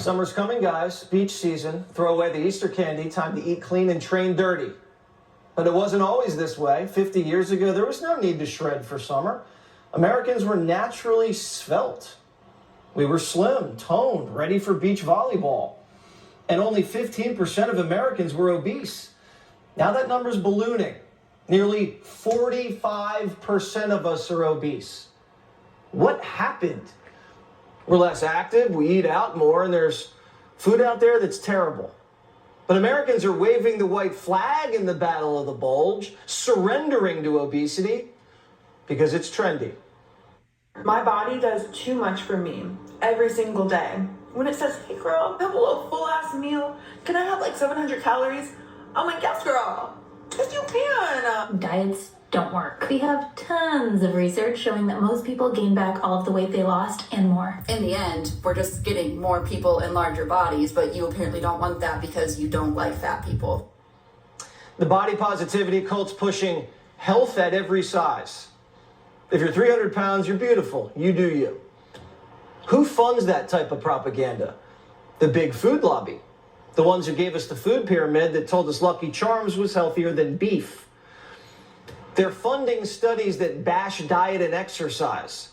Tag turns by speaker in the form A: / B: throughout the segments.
A: Summer's coming, guys. Beach season. Throw away the Easter candy. Time to eat clean and train dirty. But it wasn't always this way. 50 years ago, there was no need to shred for summer. Americans were naturally svelte. We were slim, toned, ready for beach volleyball. And only 15% of Americans were obese. Now that number's ballooning. Nearly 45% of us are obese. What happened? We're less active, we eat out more, and there's food out there that's terrible. But Americans are waving the white flag in the battle of the bulge, surrendering to obesity because it's trendy.
B: My body does too much for me every single day. When it says, hey girl, have a little full-ass meal, can I have like 700 calories? I'm like, yes girl, yes you can.
C: Diets don't work. We have tons of research showing that most people gain back all of the weight they lost and more.
D: In the end, we're just getting more people in larger bodies, but you apparently don't want that because you don't like fat people.
A: The body positivity cult's pushing health at every size. If you're 300 pounds, you're beautiful. You do you. Who funds that type of propaganda? The big food lobby. The ones who gave us the food pyramid that told us Lucky Charms was healthier than beef. They're funding studies that bash diet and exercise.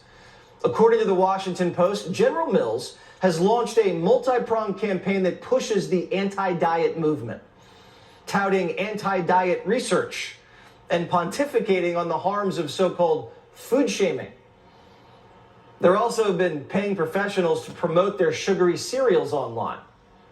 A: According to the Washington Post, General Mills has launched a multi-pronged campaign that pushes the anti-diet movement, touting anti-diet research and pontificating on the harms of so-called food shaming. They're also been paying professionals to promote their sugary cereals online.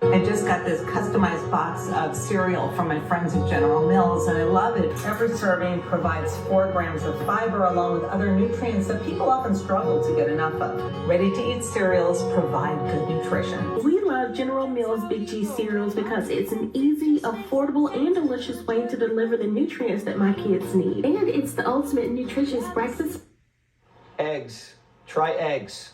E: I just got this customized box of cereal from my friends at General Mills, and I love it. Every serving provides 4 grams of fiber along with other nutrients that people often struggle to get enough of. Ready-to-eat cereals provide good nutrition.
F: We love General Mills Big G cereals because it's an easy, affordable, and delicious way to deliver the nutrients that my kids need. And it's the ultimate nutritious breakfast.
A: Eggs. Try eggs.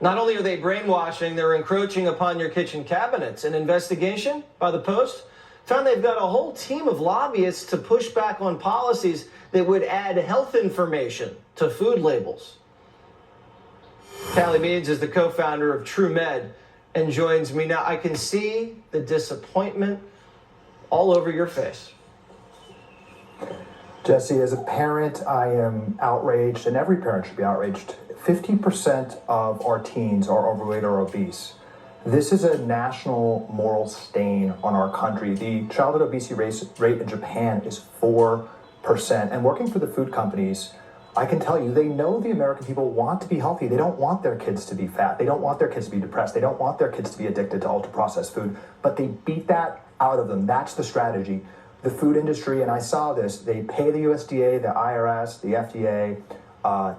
A: Not only are they brainwashing, they're encroaching upon your kitchen cabinets. An investigation by the Post found they've got a whole team of lobbyists to push back on policies that would add health information to food labels. Callie Meads is the co-founder of TrueMed and joins me now. I can see the disappointment all over your face.
G: Jesse, as a parent, I am outraged, and every parent should be outraged. 50% of our teens are overweight or obese. This is a national moral stain on our country. The childhood obesity rate in Japan is 4%. And working for the food companies, I can tell you, they know the American people want to be healthy. They don't want their kids to be fat. They don't want their kids to be depressed. They don't want their kids to be addicted to ultra-processed food. But they beat that out of them. That's the strategy. The food industry, and I saw this, they pay the USDA, the IRS, the FDA,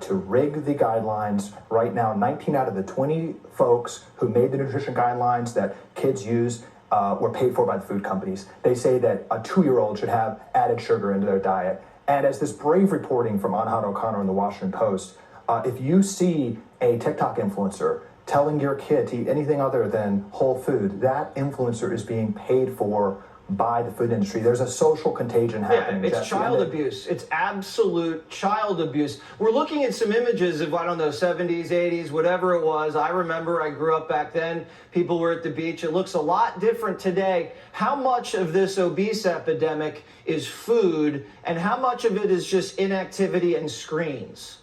G: to rig the guidelines. Right now, 19 out of the 20 folks who made the nutrition guidelines that kids use were paid for by the food companies. They say that a 2-year-old should have added sugar into their diet. And as this brave reporting from Anhad O'Connor in the Washington Post, if you see a TikTok influencer telling your kid to eat anything other than whole food, that influencer is being paid for by the food industry. There's a social contagion happening.
A: Yeah, it's child abuse. It's absolute child abuse. We're looking at some images of, I don't know, 70s, 80s, whatever it was. I remember I grew up back then. People were at the beach. It looks a lot different today. How much of this obese epidemic is food, and how much of it is just inactivity and screens?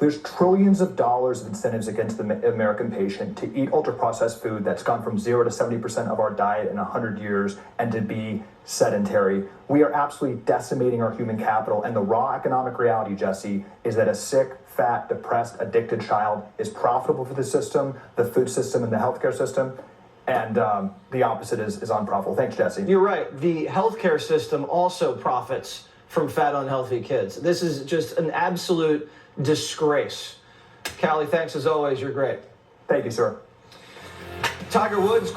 G: There's trillions of dollars of incentives against the American patient to eat ultra-processed food that's gone from 0 to 70% of our diet in 100 years and to be sedentary. We are absolutely decimating our human capital, and the raw economic reality, Jesse, is that a sick, fat, depressed, addicted child is profitable for the system, the food system, and the healthcare system, and the opposite is unprofitable. Thanks, Jesse.
A: You're right. The healthcare system also profits from fat, unhealthy kids. This is just an absolute disgrace. Callie, thanks as always. You're great.
G: Thank you, sir.
A: Tiger Woods